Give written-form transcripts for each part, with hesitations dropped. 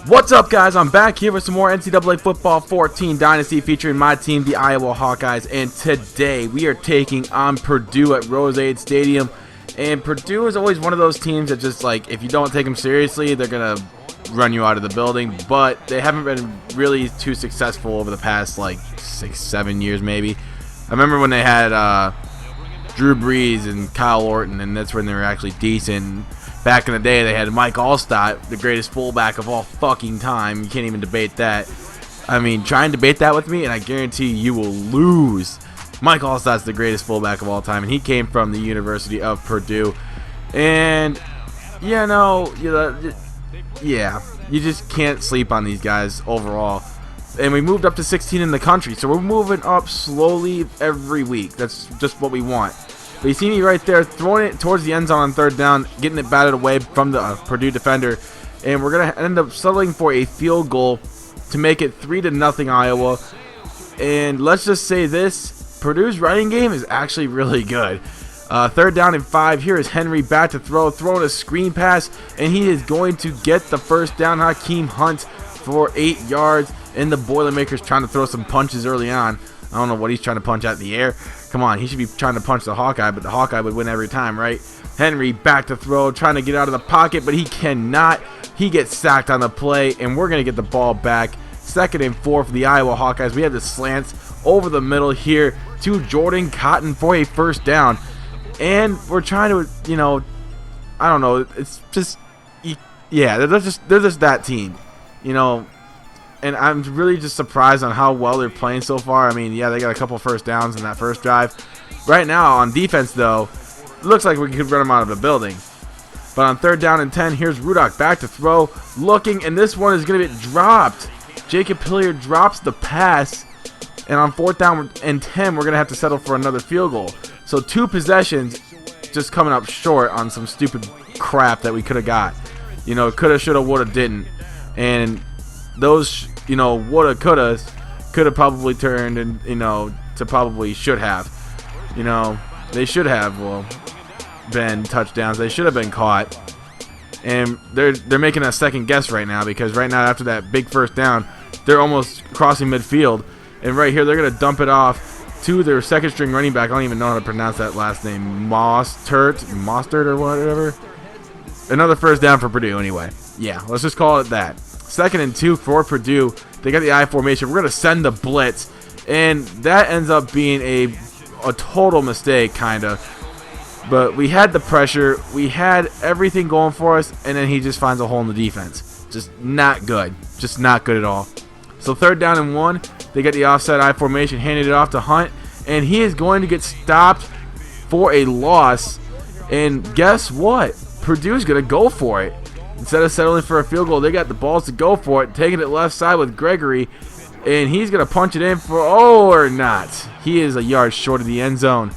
What's up, guys? I'm back here with some more NCAA Football 14 Dynasty featuring my team, the Iowa Hawkeyes, and today we are taking on Purdue at Rose-Aid Stadium. And Purdue is always one of those teams that just, like, if you don't take them seriously, they're going to run you out of the building, but they haven't been really too successful over the past, like, 6-7 years maybe. I remember when they had Drew Brees and Kyle Orton, and that's when they were actually decent. Back in the day, they had Mike Allstott, the greatest fullback of all fucking time. You can't even debate that. I mean, try and debate that with me, and I guarantee you will lose. Mike Allstott's the greatest fullback of all time, and he came from the University of Purdue. And, you just can't sleep on these guys overall. And we moved up to 16 in the country, so we're moving up slowly every week. That's just what we want. But you see me right there throwing it towards the end zone on third down, getting it batted away from the Purdue defender. And we're going to end up settling for a field goal to make it 3-0 Iowa. And let's just say this, Purdue's running game is actually really good. Third down and 5. Here is Henry back to throw, throwing a screen pass. And he is going to get the first down. Hakeem Hunt for 8 yards. And the Boilermakers trying to throw some punches early on. I don't know what he's trying to punch out in the air. Come on, he should be trying to punch the Hawkeye, but the Hawkeye would win every time, right? Henry back to throw, trying to get out of the pocket, but he cannot. He gets sacked on the play, and we're going to get the ball back. 2nd and 4 for the Iowa Hawkeyes. We have the slants over the middle here to Jordan Cotton for a first down. And we're trying to, I don't know. It's just, yeah, they're just that team, And I'm really just surprised on how well they're playing so far. I mean, yeah, they got a couple first downs in that first drive. Right now, on defense, though, it looks like we could run them out of the building. But on 3rd down and 10, here's Rudock back to throw, looking, and this one is going to get dropped. Jacob Hilliard drops the pass, and on 4th down and 10, we're going to have to settle for another field goal. So 2 possessions just coming up short on some stupid crap that we could have got. Coulda, shoulda, woulda, didn't. And those, woulda, couldas could have probably turned and, to probably should have. They should have, been touchdowns. They should have been caught. And they're making a second guess right now, because right now after that big first down, they're almost crossing midfield. And right here, they're going to dump it off to their second string running back. I don't even know how to pronounce that last name. Mostert or whatever. Another first down for Purdue anyway. Yeah, let's just call it that. 2nd and 2 for Purdue. They got the I formation. We're going to send the blitz. And that ends up being a total mistake, kind of. But we had the pressure. We had everything going for us. And then he just finds a hole in the defense. Just not good. Just not good at all. So 3rd down and 1. They got the offset I formation. Handed it off to Hunt. And he is going to get stopped for a loss. And guess what? Purdue's going to go for it. Instead of settling for a field goal, they got the balls to go for it. Taking it left side with Gregory. And he's going to punch it in for, or not. He is a yard short of the end zone.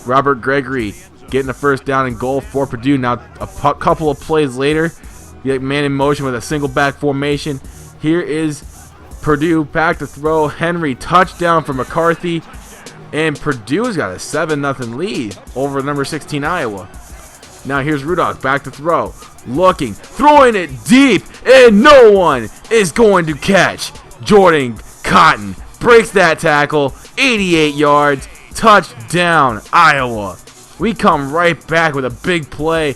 Robert Gregory getting the first down and goal for Purdue. Now, a couple of plays later, you get man in motion with a single back formation. Here is Purdue back to throw. Henry, touchdown for McCarthy. And Purdue's got a 7-0 lead over number 16 Iowa. Now here's Rudock back to throw. Looking, throwing it deep, and no one is going to catch. Jordan Cotton breaks that tackle, 88 yards, touchdown, Iowa. We come right back with a big play,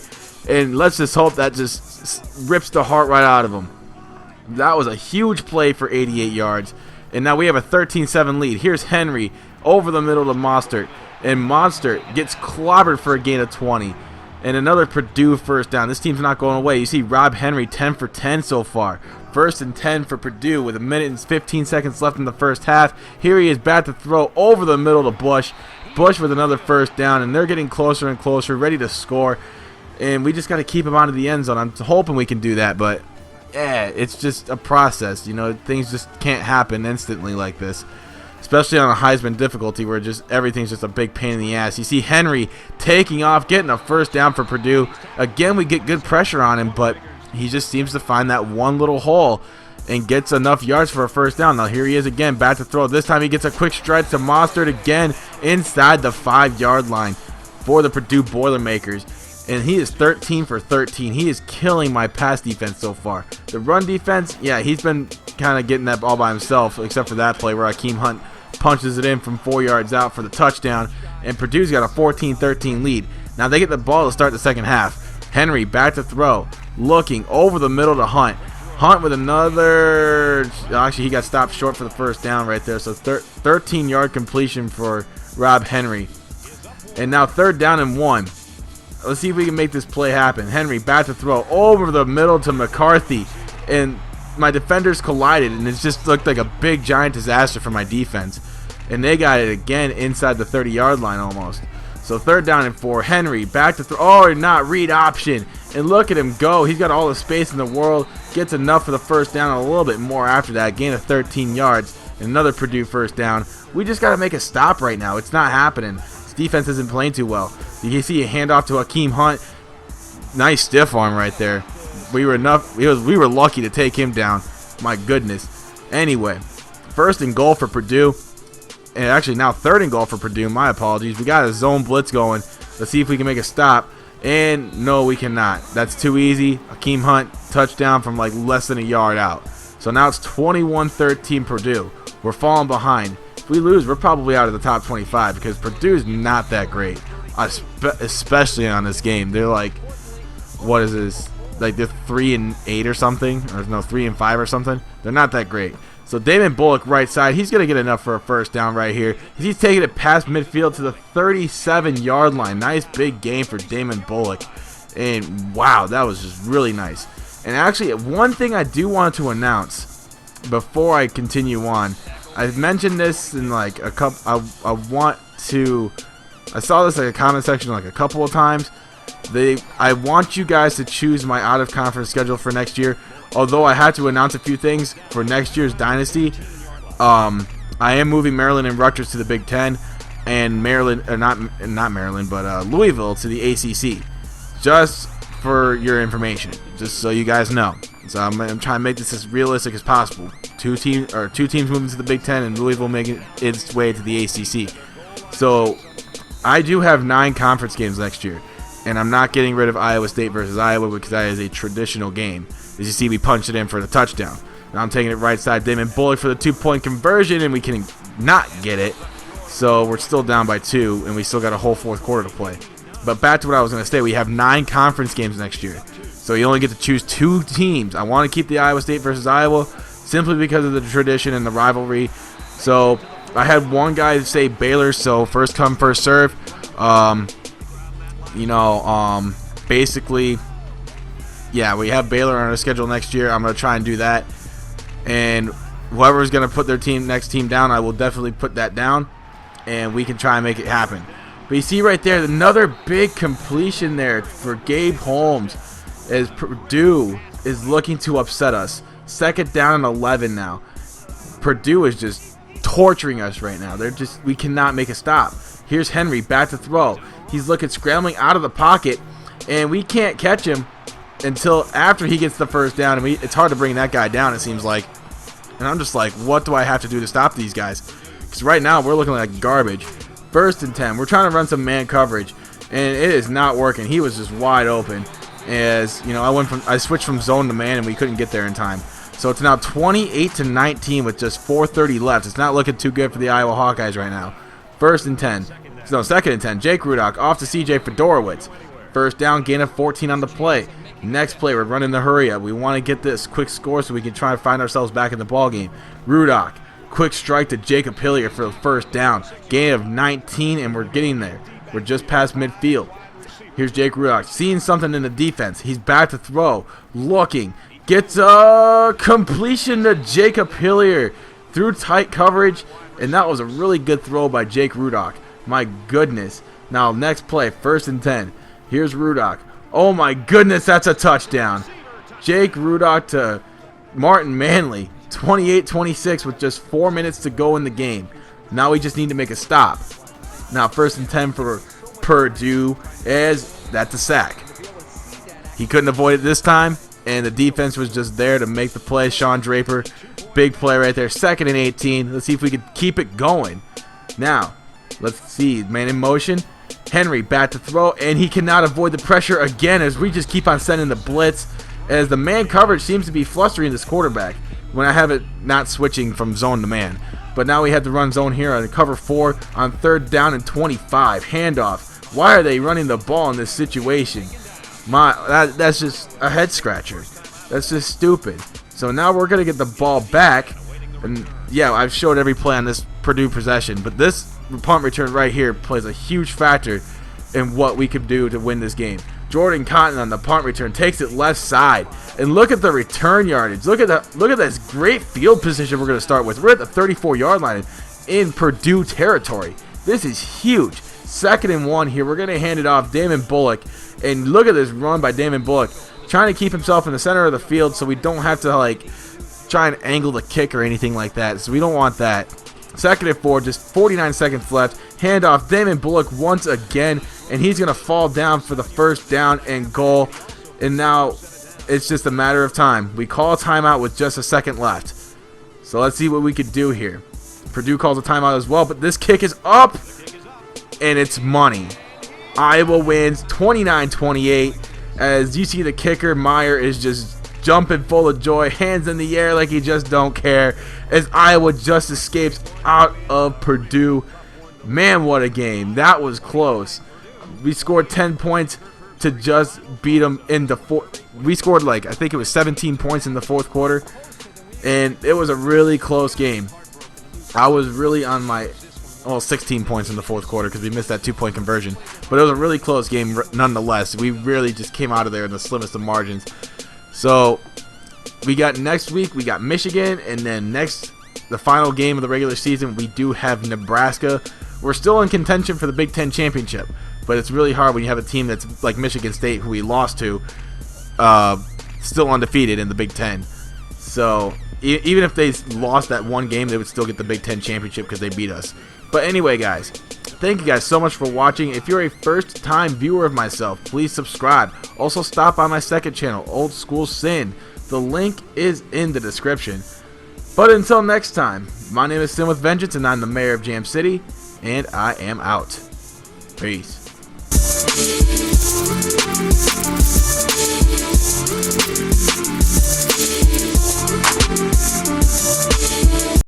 and let's just hope that just rips the heart right out of them. That was a huge play for 88 yards, and now we have a 13-7 lead. Here's Henry over the middle to Mostert, and Mostert gets clobbered for a gain of 20. And another Purdue first down. This team's not going away. You see Rob Henry 10 for 10 so far. 1st and 10 for Purdue with 1 minute and 15 seconds left in the first half. Here he is back to throw over the middle to Bush. Bush with another first down, and they're getting closer and closer, ready to score. And we just got to keep him out of the end zone. I'm hoping we can do that, but it's just a process. Things just can't happen instantly like this. Especially on a Heisman difficulty where everything's just a big pain in the ass. You see Henry taking off, getting a first down for Purdue. Again, we get good pressure on him, but he just seems to find that one little hole and gets enough yards for a first down. Now here he is again, back to throw. This time he gets a quick stretch to Mostert again inside the 5-yard line for the Purdue Boilermakers. and he is 13 for 13. He is killing my pass defense so far. The run defense, yeah, he's been kind of getting that ball by himself, except for that play where Akeem Hunt punches it in from 4 yards out for the touchdown, and Purdue's got a 14-13 lead. Now they get the ball to start the second half. Henry back to throw, looking over the middle to Hunt. Hunt with another, actually he got stopped short for the first down right there, so 13-yard completion for Rob Henry. And now 3rd down and 1. Let's see if we can make this play happen. Henry back to throw over the middle to McCarthy, and my defenders collided, and it just looked like a big giant disaster for my defense. And they got it again inside the 30-yard line almost. So 3rd down and 4. Henry back to throw. Oh, not read option. And look at him go. He's got all the space in the world. Gets enough for the first down, a little bit more after that. Gain of 13 yards. And another Purdue first down. We just got to make a stop right now. It's not happening. This defense isn't playing too well. You see a handoff to Akeem Hunt. Nice stiff arm right there. We were lucky to take him down. My goodness. Anyway, 1st and goal for Purdue. And actually now 3rd and goal for Purdue. My apologies. We got a zone blitz going. Let's see if we can make a stop. And no, we cannot. That's too easy. Akeem Hunt, touchdown from like less than a yard out. So now it's 21-13 Purdue. We're falling behind. If we lose, we're probably out of the top 25 because Purdue's not that great, especially on this game. They're like, what is this? Like they're 3-8 or something, or no, 3-5 or something. They're not that great. So Damon Bullock right side, he's going to get enough for a first down right here. He's taking it past midfield to the 37-yard line. Nice big game for Damon Bullock. And wow, that was just really nice. And actually, one thing I do want to announce before I continue on, I've mentioned this in like a couple, I saw this in a comment section like a couple of times. I want you guys to choose my out-of-conference schedule for next year. Although I had to announce a few things for next year's Dynasty, I am moving Maryland and Rutgers to the Big Ten, and Louisville to the ACC. Just for your information, just so you guys know. So I'm trying to make this as realistic as possible. Two teams moving to the Big Ten, and Louisville making its way to the ACC. So I do have 9 conference games next year, and I'm not getting rid of Iowa State versus Iowa because that is a traditional game. As you see, we punched it in for the touchdown. Now I'm taking it right side. Damon Bullock for the 2-point conversion, and we can not get it. So we're still down by 2, and we still got a whole 4th quarter to play. But back to what I was going to say, we have 9 conference games next year. So you only get to choose 2 teams. I want to keep the Iowa State versus Iowa simply because of the tradition and the rivalry. So I had one guy say Baylor, so first come, first serve. Basically, yeah, we have Baylor on our schedule next year. I'm going to try and do that. And whoever's going to put their next team down, I will definitely put that down. And we can try and make it happen. But you see right there, another big completion there for Gabe Holmes as Purdue is looking to upset us. 2nd down and 11 now. Purdue is just torturing us right now. We cannot make a stop. Here's Henry back to throw. He's scrambling out of the pocket, and we can't catch him until after he gets the first down. And it's hard to bring that guy down, it seems like. And I'm just like, what do I have to do to stop these guys? Because right now we're looking like garbage. 1st and 10. We're trying to run some man coverage, and it is not working. He was just wide open. As you know, I switched from zone to man, and we couldn't get there in time. So it's now 28-19 with just 4:30 left. It's not looking too good for the Iowa Hawkeyes right now. 1st and 10. No, 2nd and 10. Jake Rudock off to CJ Fedorowicz. First down, gain of 14 on the play. Next play, we're running the hurry up. We want to get this quick score so we can try and find ourselves back in the ball game. Rudock, quick strike to Jacob Hillier for the first down. Gain of 19, and we're getting there. We're just past midfield. Here's Jake Rudock, seeing something in the defense. He's back to throw, looking, gets a completion to Jacob Hillier through tight coverage, and that was a really good throw by Jake Rudock. My goodness. Now, next play, 1st and 10. Here's Rudock. Oh my goodness, that's a touchdown. Jake Rudock to Martin Manley, 28-26 with just 4 minutes to go in the game. Now we just need to make a stop. Now 1st and 10 for Purdue, as that's a sack. He couldn't avoid it this time, and the defense was just there to make the play. Sean Draper, big play right there. 2nd and 18. Let's see if we can keep it going. Now, let's see. Man in motion. Henry back to throw, and he cannot avoid the pressure again as we just keep on sending the blitz, as the man coverage seems to be flustering this quarterback when I have it not switching from zone to man. But now we have to run zone here on cover 4 on 3rd down and 25. Handoff. Why are they running the ball in this situation? That's just a head scratcher. That's just stupid. So now we're going to get the ball back. And yeah, I've showed every play on this Purdue possession, but this punt return right here plays a huge factor in what we could do to win this game. Jordan Cotton on the punt return takes it left side, and look at the return yardage. Look at this great field position we're going to start with. We're at the 34-yard line in Purdue territory. This is huge. 2nd and 1 here. We're going to hand it off Damon Bullock, and look at this run by Damon Bullock, trying to keep himself in the center of the field so we don't have to try and angle the kick or anything like that. So we don't want that. 2nd and 4, just 49 seconds left. Handoff, Damon Bullock once again, and he's going to fall down for the 1st down and goal. And now it's just a matter of time. We call a timeout with just a second left. So let's see what we could do here. Purdue calls a timeout as well, but this kick is up, and it's money. Iowa wins 29-28. As you see the kicker, Meyer, is just jumping full of joy, hands in the air like he just don't care, as Iowa just escapes out of Purdue. Man, what a game. That was close. We scored 10 points to just beat them in the fourth. We scored I think it was 17 points in the 4th quarter, and it was a really close game. I was really on my 16 points in the 4th quarter because we missed that 2-point conversion, but it was a really close game nonetheless. We really just came out of there in the slimmest of margins. So we got next week, we got Michigan, and then the final game of the regular season, we do have Nebraska. We're still in contention for the Big Ten championship, but it's really hard when you have a team that's like Michigan State, who we lost to, still undefeated in the Big Ten. So even if they lost that one game, they would still get the Big Ten championship because they beat us. But anyway, guys, thank you guys so much for watching. If you're a first-time viewer of myself, please subscribe. Also, stop by my 2nd channel, Old School Sin. The link is in the description. But until next time, my name is Sin with Vengeance, and I'm the mayor of Jam City, and I am out. Peace.